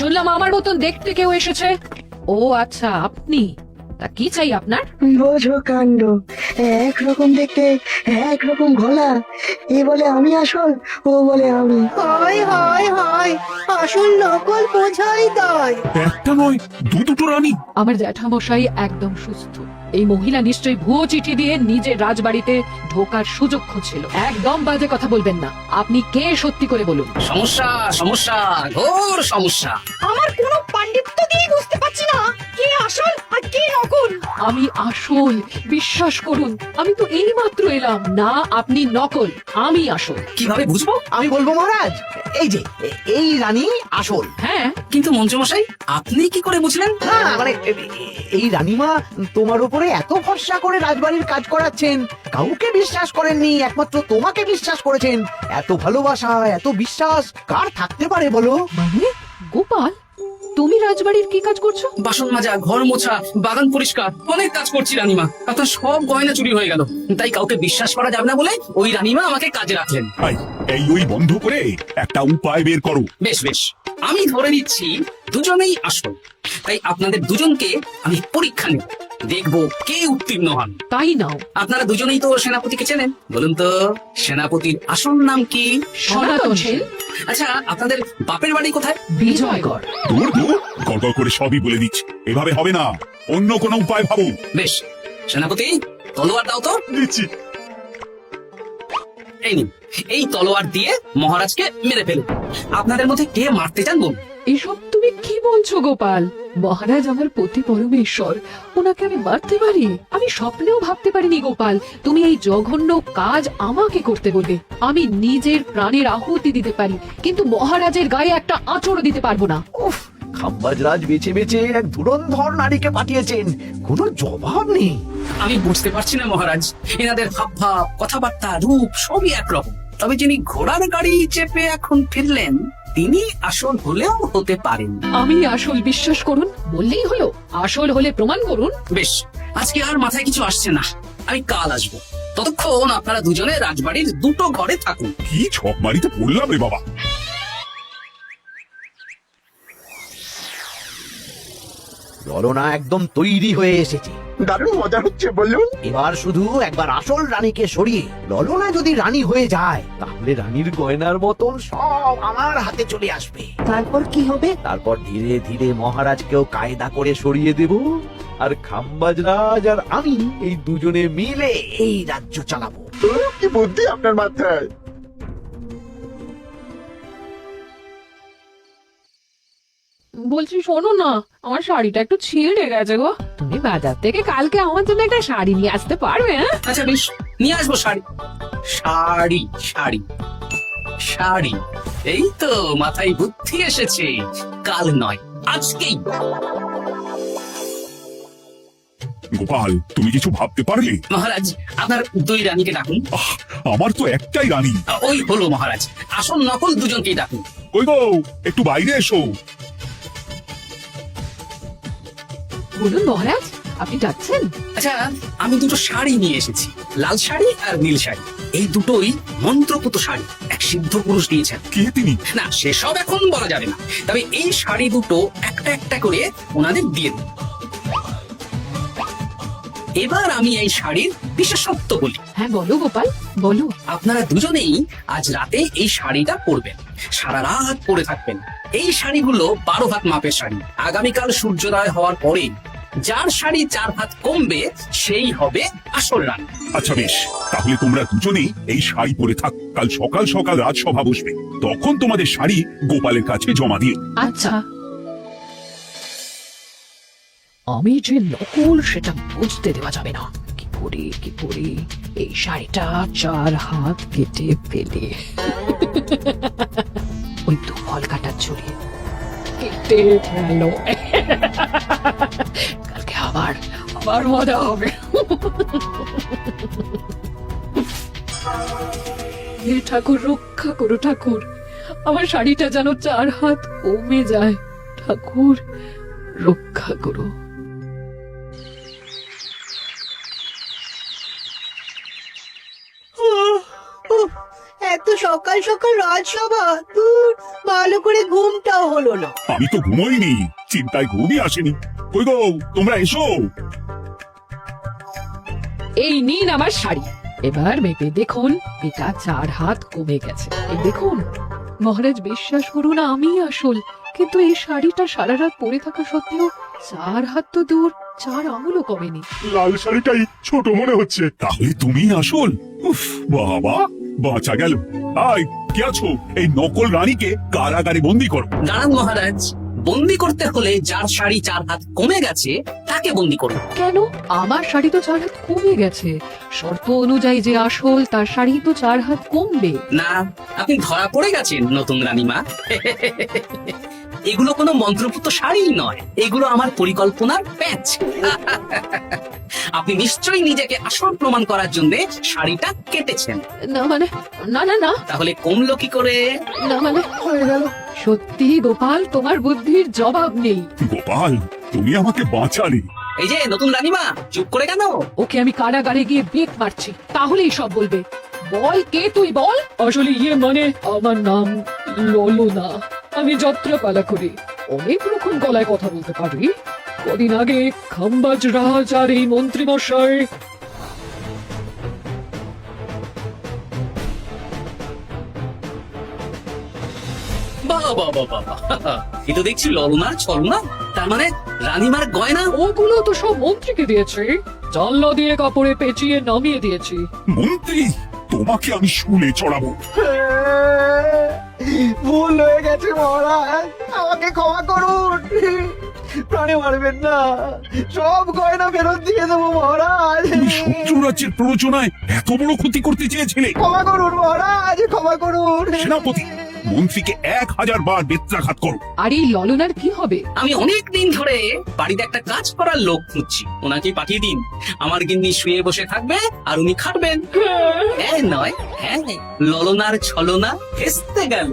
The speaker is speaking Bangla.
শুনলাম আমার মতন দেখতে কেউ এসেছে। ও আচ্ছা, আপনি? তা কি চাই আপনার? বোঝো কাণ্ড, একরকম দেখতে একরকম গলা। এ বলে আমি আসল, ও বলে আমি। হায় হায় হায়, আসল নকল বোঝাই দায়। একটা নয়, দুটো রানী। আমার জ্যাঠামশাই একদম সুস্থ। এই মহিলা নিশ্চয়ই ভুয়ো চিঠি দিয়ে নিজের রাজবাড়িতে ঢোকার সুযোগ খুঁজছিল। একদম বাজে কথা বলবেন না। আপনি কে সত্যি করে বলুন। সমস্যা সমস্যা, ঘোর সমস্যা। আমার কোনো পাণ্ডিত্য দিয়ে বুঝতে পারছি না কে আসল আর কে নকল। আমি আসল, বিশ্বাস করুন। আমি তো এই মাত্র এলাম। না, আপনি নকল, আমি আসল। কিভাবে বুঝবো? আমি বলবো মহারাজ, এই যে এই রানী আসল। হ্যাঁ, কিন্তু মন্ত্রীমশাই, আপনি কি করে বুঝলেন? না মানে এই রানীমা তোমার উপরে এত ভরসা করে রাজবাড়ির কাজ করাচ্ছেন, কাউকে বিশ্বাস করেননি, একমাত্র তোমাকে বিশ্বাস করেছেন। এত ভালোবাসা, এত বিশ্বাস কার থাকতে পারে বলো? মানে গোপাল, তুমি রাজবাড়ির কি কাজ করছো? বাসন মাজা, ঘর মোছা, বাগান পরিষ্কার, অনেক কাজ করছি রানীমা। আপনার সব গয়না চুরি হয়ে গেল, তাই কাউকে বিশ্বাস করা যাবে না বলে ওই রানীমা আমাকে কাজে রাখলেন। এই ওই বন্ধ করে একটা উপায় বের করো। বেশ বেশ, আমি ধরে নিচ্ছি দুজনেই আসল। তাই আপনাদের দুজনকে আমি পরীক্ষা নেব, দেখবো কে উত্তীর্ণ হন। তাই নাও। আপনারা দুজনেই তো সেনাপতিকে চেনেন, বলুন তো সেনাপতির আসল নাম কি? সনাতন সেন। আচ্ছা, আপনাদের বাপের বাড়ি কোথায়? বিজয়গড়। দূর দূর, গড়গড় করে সবই বলে দিচ্ছি। এভাবে হবে না, অন্য কোনো উপায় ভাবো। বেশ, সেনাপতি তলোয়ার দাও তো। দিচ্ছি। এই নিন, এই তলোয়ার দিয়ে মহারাজকে মেরে ফেলুন। আপনাদের মধ্যে কে মারতে চান বলুন? এসব তুমি কি বলছো গোপাল? মহারাজ আমার পতি পরমেশ্বর, ওনাকে আমি মারতে পারি? আমি স্বপ্নেও ভাবতে পারিনি গোপাল তুমি এই জঘন্য কাজ আমাকে করতে বলবে। আমি নিজের প্রাণের আহুতি দিতে পারি, কিন্তু মহারাজের গায়ে একটা আঁচড় দিতে পারবো না। উফ, খাম্বাজরাজ বেছে বেছে এক ধুরন্ধর নারীকে পাঠিয়েছেন, কোনো জবাব নেই। আমি বুঝতে পারছি না মহারাজ, এনাদের হাবভাব, কথাবার্তা, রূপ সবই একরকম। তবে যিনি ঘোড়ার গাড়ি চেপে এখন ফিরলেন, তিনি আসল হলেও হতে পারেন। আমি আসল, বিশ্বাস করুন। বললেই হলো, আসল হলে প্রমাণ করুন। বেশ, আজকে আর মাথায় কিছু আসছে না, আমি কাল আসবো। ততক্ষণ আপনারা দুজনে রাজবাড়ির দুটো ঘরে থাকুন। কি ছক মারিতে পড়লাম রে বাবা। ললনা একদম তৈরি হয়ে এসেছে। দারুণ মজা হচ্ছে বলুন। এবার শুধু একবার আসল রানীকে সরিয়ে ললনা যদি রানী হয়ে যায়, তাহলে রানীর গয়নার মতন সব আমার হাতে চলে আসবে। তারপর কি হবে? তারপর ধীরে ধীরে মহারাজকেও কায়দা করে সরিয়ে দেব, আর খাম্বাজরাজ আর আমি এই দুজনে মিলে এই রাজ্য চালাবো। কি বুদ্ধি আপনার মাথায়। বলছি শোনো না, আমার শাড়িটা একটু ছিঁড়ে গেছে গো। তুমি বাজার থেকে কালকে আমার জন্য একটা শাড়ি নিয়ে আসতে পারবে? হ্যাঁ, আচ্ছা বেশ, নিয়ে আসবো শাড়ি। শাড়ি শাড়ি শাড়ি, এই তো মাথায় বুদ্ধি এসেছে। কাল নয়, আজকেই। গোপাল, তুমি কিছু ভাবতে পারলে? মহারাজ, আপনার দুই রানীকে ডাকুন। আমার তো একটাই রানী। ওই হলো মহারাজ, আসল নকল দুজনকেই ডাকুন। কই গো, একটু বাইরে এসো। বলুন মহারাজ, আপনি ডাকছেন? আচ্ছা, আমি দুটো শাড়ি নিয়ে এসেছি, লাল শাড়ি আর নীল শাড়ি। এই দুটোই মন্ত্রপুত শাড়ি, এক সিদ্ধ পুরুষ দিয়েছেন। কে তিনি? না, সেসব এখন বলা যাবে না, তবে এই শাড়ি দুটো একটা একটা করে ওনাদের দিয়ে দিন। এবার আমি এই শাড়ির বিশেষত্ব বলি। হ্যাঁ বলো গোপাল, বলো। আপনারা দুজনেই আজ রাতে এই শাড়িটা পরবেন, সারা রাত পরে থাকবেন। এই শাড়িগুলো 12 হাত মাপের শাড়ি। আগামীকাল সূর্যোদয় হওয়ার পরে যার শাড়ি 4 হাত কমবে, সেই হবে আসল রানী। আচ্ছা বেশ, তাহলে তোমরা দুজনেই এই শাড়ি পরে থাক। কাল সকাল সকাল রাজসভা বসবে, তখন তোমাদের শাড়ি গোপালের কাছে জমা দিও। আচ্ছা। আমি যে নকল সেটা বুঝতে দেওয়া যাবে না। কি করে এই শাড়িটা 4 হাত কেটে ফেলে ওই তো ফল কাটার ছুরি কেটে গেল। কালকে আবার মজা হবে। হে ঠাকুর, রক্ষা করো ঠাকুর, আমার শাড়িটা যেন 4 হাত কমে যায়। ঠাকুর রক্ষা করো। এত সকাল সকাল রাজসভা দূর, ভালো করে ঘুমটাও হলো না। আমি তো ঘুমোইনি, চিন্তায় ঘুমই আসেনি। কই গো, তোমরা এসো। এই নিন আমার শাড়ি, এবার মেপে দেখুন এটা 4 হাত কমে গেছে। এই দেখুন মহারাজ, বিশ্বাস করুন আমি আসল, কিন্তু এই শাড়িটা সারা রাত পরে থাকা সত্ত্বেও 4 হাত তো দূর, 4 আঙুলও কমেনি। লাল শাড়িটাই ছোট মনে হচ্ছে। তাহলে তুমি আসল। উফ, বাবা বাঁচা গেল। আয়, কে আছো? এই নকল রানীকে কারাগারে বন্দি করো। দাঁড়ান মহারাজ, বন্দি করতে হলে যার শাড়ি 4 হাত কমে গেছে তাকে বন্দি করুন। কেন? আমার শাড়ি তো 4 হাত কমে গেছে, শর্ত অনুযায়ী যে আসল তার শাড়ি তো 4 হাত কমবে। না, আপনি ধরা পড়ে গেছেন নতুন রানীমা। এগুলো কোনো মন্ত্রপুত শাড়ি নয়, এগুলো আমার পরিকল্পনার প্যাচ। আপনি নিশ্চয়ই নিজেকে আসল প্রমাণ করার জন্য শাড়িটা কেটেছেন। না মানে, না না না, তাহলে কমলো কি করে? না মানে হয়ে গেল। সত্যি গোপাল, তোমার বুদ্ধির জবাব নেই। গোপাল, তুমি আমাকে বাঁচালে। এই যে নতুন রানীমা, চুপ করে কেন? ওকে আমি কারাগারে গিয়ে বেত মারছি, তাহলেই সব বলবে। বল, কে তুই বল? আসলে মানে আমার নাম ললনা, আমি যাত্রাপালা করি, অনেক রকম গলায় কথা বলতে পারি। কদিন আগে খাম্বাজ রাজ আর এই মন্ত্রী মশাই বাবা বাবা বাবা, এ তো দেখছি ললনার ছলনা। তার মানে রানীমার গয়না। ওগুলো তো সব মন্ত্রীকে দিয়েছে, জানলা দিয়ে কাপড়ে পেঁচিয়ে নামিয়ে দিয়েছি। মন্ত্রী, তোমাকে আমি শুলে চড়াবো। ভুল হয়ে গেছে মহারাজ, আমাকে ক্ষমা করুন। প্রাণে মারবেন না, সব গয়না ফেরত দিয়ে দেবো মহারাজ। তুমি শত্রু রাজ্যের প্ররোচনায় এত বড় ক্ষতি করতে চেয়েছিলে। ক্ষমা করুন মহারাজ, ক্ষমা করুন। সেনাপতি, মন্ত্রীকে 1000 বার বেত্রাঘাত করো। আর এই ললনার কি হবে? আমি অনেক দিন ধরে বাড়িতে একটা কাজ করার লোক খুঁজছি, ওনাকে পাঠিয়ে দিন। আমার গিন্নি শুয়ে বসে থাকবে আর উনি খাটবেন। হ্যাঁ নয়, হ্যাঁ, ললনার ছলনা ভেস্তে গেল।